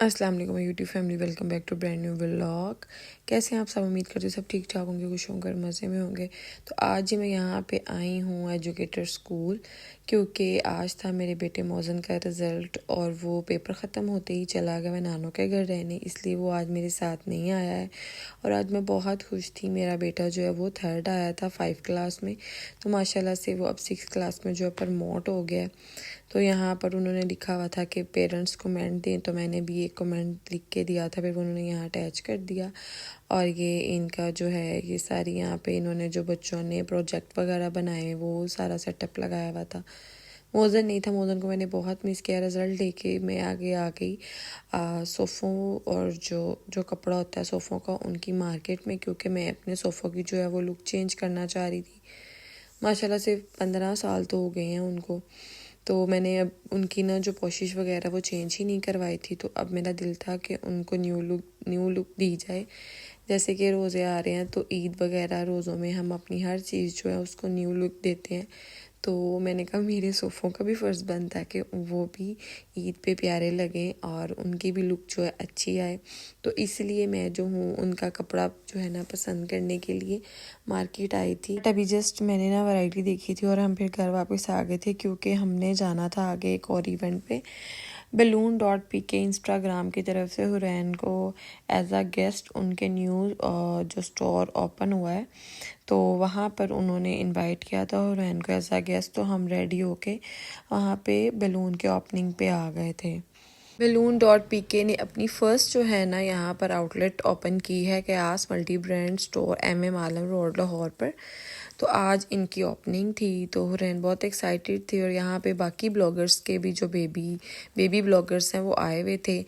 अस्सलाम वालेकुम YouTube family, welcome back to brand new vlog. कैसे हैं आप सब? उम्मीद करते सब ठीक ठाक होंगे, खुश होंगे, मज़े में होंगे। तो आज ही मैं यहाँ पे आई हूँ एजुकेटर स्कूल, क्योंकि आज था मेरे बेटे मौज़न का रिज़ल्ट और वो पेपर ख़त्म होते ही चला गया मैं नानों के घर रहने, इसलिए वो आज मेरे साथ नहीं आया है। और आज मैं बहुत खुश थी, मेरा बेटा जो है वो 3rd आया था 5 क्लास में, तो माशाल्लाह से वो अब 6 क्लास में जो है प्रमोट हो गया। तो यहाँ पर उन्होंने लिखा हुआ था कि पेरेंट्स कमेंट दें, तो मैंने भी एक कमेंट लिख के दिया था, फिर उन्होंने यहाँ अटैच कर दिया। और ये इनका जो है ये सारी यहाँ पे इन्होंने जो बच्चों ने प्रोजेक्ट वगैरह बनाए वो सारा सेटअप लगाया हुआ था। मोज़न नहीं था, मोज़न को मैंने बहुत मिस किया। रिज़ल्ट लेके मैं आगे आ गई सोफ़ों और जो जो कपड़ा होता है सोफ़ों का उनकी मार्केट में, क्योंकि मैं अपने सोफ़ों की जो है वो लुक चेंज करना चाह रही थी। माशाल्लाह से 15 साल तो हो गए हैं उनको, तो मैंने अब उनकी ना जो पोशिश वगैरह वो चेंज ही नहीं करवाई थी। तो अब मेरा दिल था कि उनको न्यू लुक दी जाए। जैसे कि रोज़े आ रहे हैं तो ईद वगैरह रोज़ों में हम अपनी हर चीज़ जो है उसको न्यू लुक देते हैं। तो मैंने कहा मेरे सोफ़ों का भी फ़र्ज़ बनता है कि वो भी ईद पे प्यारे लगें और उनकी भी लुक जो है अच्छी आए। तो इसलिए मैं जो हूँ उनका कपड़ा जो है ना पसंद करने के लिए मार्केट आई थी। अभी जस्ट मैंने ना वैरायटी देखी थी और हम फिर घर वापस आ गए थे, क्योंकि हमने जाना था आगे एक और इवेंट पे। balloon.pk इंस्टाग्राम की तरफ से हुरैन को एज अ गेस्ट उनके न्यू जो स्टोर ओपन हुआ है तो वहाँ पर उन्होंने इनवाइट किया था हुरैन को एज अ गेस्ट। तो हम रेडी होके वहाँ पे बैलून के ओपनिंग पे आ गए थे। balloon.pk ने अपनी फ़र्स्ट जो है ना यहाँ पर आउटलेट ओपन की है कयास मल्टी ब्रांड स्टोर MM आलम रोड लाहौर पर। तो आज इनकी ओपनिंग थी, तो हुरैन बहुत एक्साइटेड थी और यहाँ पे बाकी ब्लॉगर्स के भी जो बेबी ब्लॉगर्स हैं वो आए हुए थे।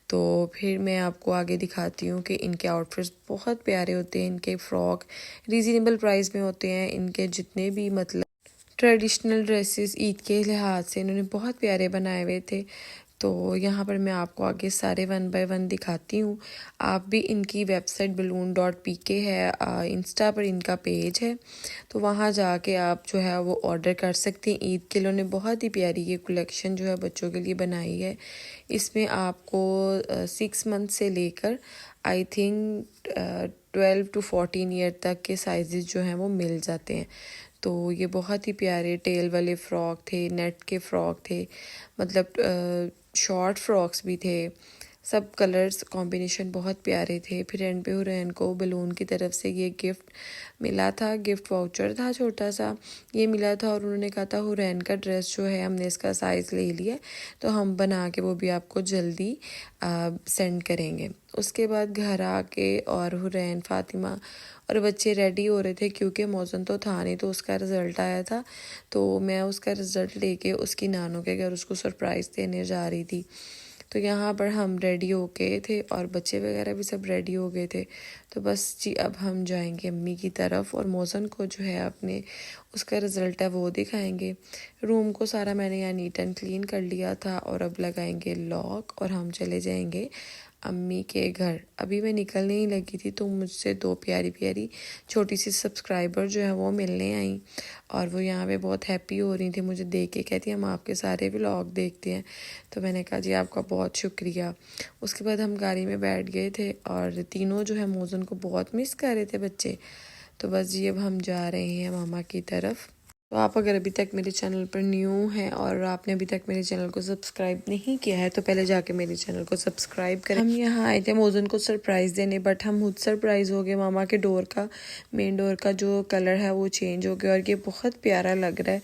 तो फिर मैं आपको आगे दिखाती हूँ कि इनके आउटफिट्स बहुत प्यारे होते हैं। इनके फ्रॉक रीज़नेबल प्राइस में होते हैं। इनके जितने भी मतलब ट्रेडिशनल ड्रेसेस ईद के लिहाज से इन्होंने बहुत प्यारे बनाए हुए थे। तो यहाँ पर मैं आपको आगे सारे 1 बाय 1 दिखाती हूँ। आप भी इनकी वेबसाइट balloon.pk है, इंस्टा पर इनका पेज है, तो वहाँ जाके आप जो है वो ऑर्डर कर सकते हैं। ईद के लिए उन्होंने बहुत ही प्यारी ये कलेक्शन जो है बच्चों के लिए बनाई है। इसमें आपको 6 मंथ से लेकर आई थिंक 12 to 14 ईयर तक के साइजेस जो हैं वो मिल जाते हैं। तो ये बहुत ही प्यारे टेल वाले फ़्रॉक थे, नेट के फ़्रॉक थे, मतलब शॉर्ट फ्रॉक्स भी थे। सब कलर्स कॉम्बिनेशन बहुत प्यारे थे। फिर एंड पे हुरैन को बलून की तरफ से ये गिफ्ट मिला था, गिफ्ट वाउचर था छोटा सा ये मिला था। और उन्होंने कहा था हुरैन का ड्रेस जो है हमने इसका साइज़ ले लिया, तो हम बना के वो भी आपको जल्दी सेंड करेंगे। उसके बाद घर आके और हुरैन, फातिमा और बच्चे रेडी हो रहे थे, क्योंकि मौसम तो था नहीं, तो उसका रिज़ल्ट आया था। तो मैं उसका रिज़ल्ट लेके उसकी नानों के घर उसको सरप्राइज़ देने जा रही थी। तो यहाँ पर हम रेडी हो गए थे और बच्चे वगैरह भी सब रेडी हो गए थे। तो बस जी अब हम जाएंगे अम्मी की तरफ और मौसम को जो है अपने उसका रिज़ल्ट है वो दिखाएंगे। रूम को सारा मैंने यहाँ नीट एंड क्लीन कर लिया था और अब लगाएंगे लॉक और हम चले जाएंगे अम्मी के घर। अभी मैं निकलने ही लगी थी तो मुझसे 2 प्यारी प्यारी छोटी सी सब्सक्राइबर जो है वो मिलने आई और वो यहाँ पे बहुत हैप्पी हो रही थी मुझे देख के। कहती हम आपके सारे व्लॉग देखते हैं। तो मैंने कहा जी आपका बहुत शुक्रिया। उसके बाद हम गाड़ी में बैठ गए थे और तीनों जो है मौज़न को बहुत मिस कर रहे थे बच्चे। तो बस जी अब हम जा रहे हैं मामा की तरफ। तो आप अगर अभी तक मेरे चैनल पर न्यू हैं और आपने अभी तक मेरे चैनल को सब्सक्राइब नहीं किया है तो पहले जाके मेरे चैनल को सब्सक्राइब करें। हम यहाँ आए थे मौज़न को सरप्राइज़ देने, बट हम खुद सरप्राइज़ हो गए। मामा के डोर का, मेन डोर का जो कलर है वो चेंज हो गया और ये बहुत प्यारा लग रहा है।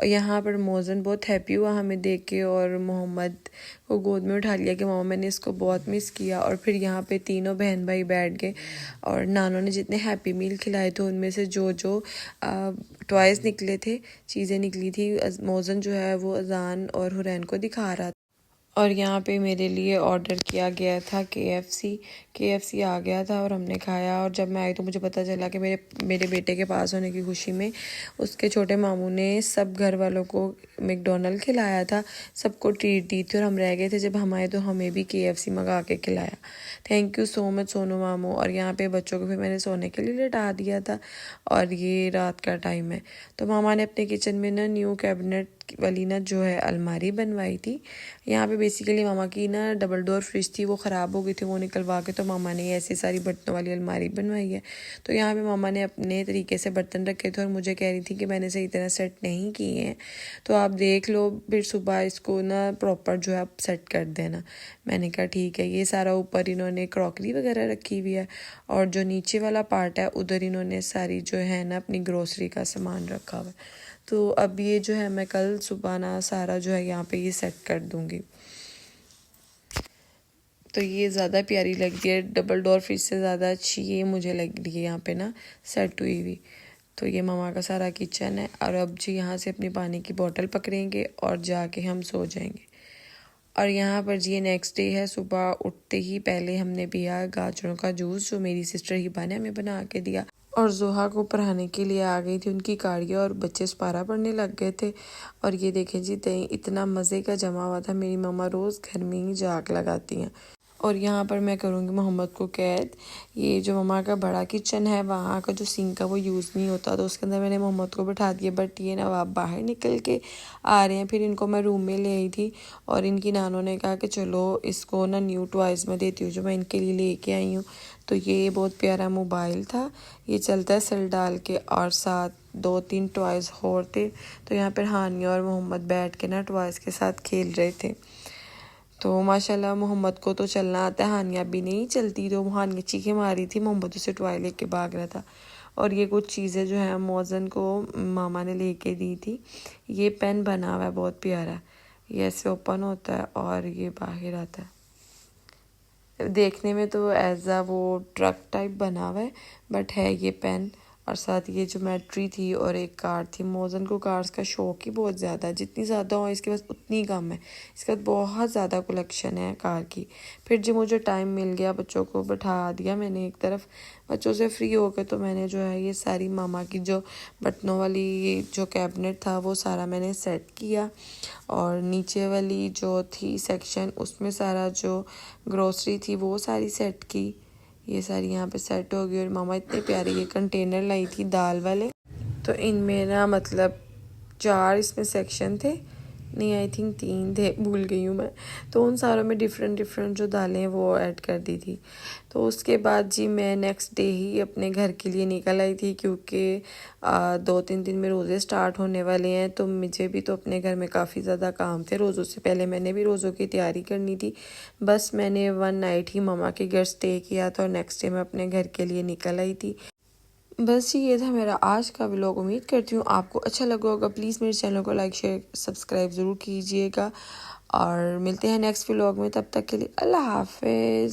यहाँ पर मौज़न बहुत हैप्पी हुआ हमें देख के और मोहम्मद को गोद में उठा लिया कि मामा मैंने इसको बहुत मिस किया। और फिर यहाँ पे तीनों बहन भाई बैठ गए और नानों ने जितने हैप्पी मील खिलाए थे उनमें से जो जो टॉयज़ निकले थे, चीज़ें निकली थी, मौज़न जो है वो अजान और हुरैन को दिखा रहा था। और यहाँ पे मेरे लिए ऑर्डर किया गया था KFC, KFC आ गया था और हमने खाया। और जब मैं आई तो मुझे पता चला कि मेरे बेटे के पास होने की खुशी में उसके छोटे मामू ने सब घर वालों को मैकडॉनल्ड खिलाया था, सबको ट्रीट दी थी और हम रह गए थे। जब हम आए तो हमें भी KFC मंगा के खिलाया। Thank you so much Sonu मामू। और यहाँ पे बच्चों को फिर मैंने सोने के लिए लिटा दिया था और ये रात का टाइम है। तो मामा ने अपने किचन में ना न्यू कैबिनेट वाली ना जो है अलमारी बनवाई थी। यहाँ पे बेसिकली मामा की ना डबल डोर फ्रिज थी, वो ख़राब हो गई थी, वो निकलवा के तो मामा ने ऐसी सारी बर्तनों वाली अलमारी बनवाई है। तो यहाँ पे मामा ने अपने तरीके से बर्तन रखे थे और मुझे कह रही थी कि मैंने सही तरह सेट नहीं किए हैं, तो आप देख लो फिर सुबह इसको ना प्रॉपर जो है आप सेट कर देना। मैंने कहा ठीक है। ये सारा ऊपर इन्होंने क्रॉकरी वगैरह रखी हुई है और जो नीचे वाला पार्ट है उधर इन्होंने सारी जो है ना अपनी ग्रोसरी का सामान रखा हुआ है। तो अब ये जो है मैं कल सुबह ना सारा जो है यहाँ पे ये सेट कर दूँगी। तो ये ज़्यादा प्यारी लग रही है, डबल डोर फ्रिज से ज़्यादा अच्छी ये मुझे लग रही है यहाँ पे ना सेट हुई हुई। तो ये मामा का सारा किचन है और अब जी यहाँ से अपनी पानी की बोतल पकड़ेंगे और जाके हम सो जाएंगे। और यहाँ पर जी नेक्स्ट डे है। सुबह उठते ही पहले हमने पिया गाजरों का जूस जो मेरी सिस्टर हिबा ने हमें बना के दिया, और जोहा को पढ़ाने के लिए आ गई थी उनकी गाड़ियाँ और बच्चे सुपारा पढ़ने लग गए थे। और ये देखें जी दही इतना मज़े का जमा हुआ था। मेरी मम्मा रोज़ घर में ही जाग लगाती हैं। और यहाँ पर मैं करूँगी मोहम्मद को कैद। ये जो मम्मा का बड़ा किचन है वहाँ का जो सिंक है वो यूज़ नहीं होता, तो उसके अंदर मैंने मोहम्मद को बैठा दिया। बट ये ना आप बाहर निकल के आ रहे हैं। फिर इनको मैं रूम में ले आई थी और इनकी नानों ने कहा कि चलो इसको ना न्यू टॉयज़ में देती हूँ जो मैं इनके लिए लेके आई हूँ। तो ये बहुत प्यारा मोबाइल था, ये चलता है सेल डाल के, और साथ 2-3 टॉयज़ और थे। तो यहाँ पर हानिया और मोहम्मद बैठ के ना टॉयज़ के साथ खेल रहे थे। तो माशाल्लाह मोहम्मद को तो चलना आता है, हानिया भी नहीं चलती, तो हानिया चीखें मारी थी, मोहम्मद उसे टॉय लेके भाग रहा था। और ये कुछ चीज़ें जो है मौज़न को मामा ने लेके दी थी। ये पेन बना हुआ है बहुत प्यारा, ये ऐसे ओपन होता है और ये बाहर आता है। देखने में तो ऐसा वो ट्रक टाइप बना हुआ है बट है ये पेन। और साथ ये ज्योमेट्री थी और एक कार थी। मौज़न को कार्स का शौक ही बहुत ज़्यादा है, जितनी ज़्यादा हो इसके पास उतनी कम है। इसके पास बहुत ज़्यादा कलेक्शन है कार की। फिर जो मुझे टाइम मिल गया बच्चों को बैठा दिया मैंने एक तरफ, बच्चों से फ्री हो गए तो मैंने जो है ये सारी मामा की जो बटनों वाली ये जो कैबिनेट था वो सारा मैंने सेट किया। और नीचे वाली जो थी सेक्शन उसमें सारा जो ग्रोसरी थी वो सारी सेट की। ये सारी यहाँ पे सेट हो गई। और मामा इतने प्यारे ये कंटेनर लाई थी दाल वाले, तो इनमें ना मतलब 4 इसमें सेक्शन थे, नहीं आई थिंक 3 थे, भूल गई हूँ मैं। तो उन सारों में डिफरेंट डिफरेंट जो दालें वो ऐड कर दी थी। तो उसके बाद जी मैं नेक्स्ट डे ही अपने घर के लिए निकल आई थी, क्योंकि 2-3 दिन में रोज़े स्टार्ट होने वाले हैं। तो मुझे भी तो अपने घर में काफ़ी ज़्यादा काम थे। रोज़ों से पहले मैंने भी रोज़ों की तैयारी करनी थी। बस मैंने 1 नाइट ही मामा के घर स्टे किया था और नेक्स्ट डे मैं अपने घर के लिए निकल आई थी। बस ये था मेरा आज का व्लॉग। उम्मीद करती हूँ आपको अच्छा लगा होगा। प्लीज़ मेरे चैनल को लाइक शेयर सब्सक्राइब ज़रूर कीजिएगा और मिलते हैं नेक्स्ट व्लॉग में। तब तक के लिए अल्लाह हाफिज़।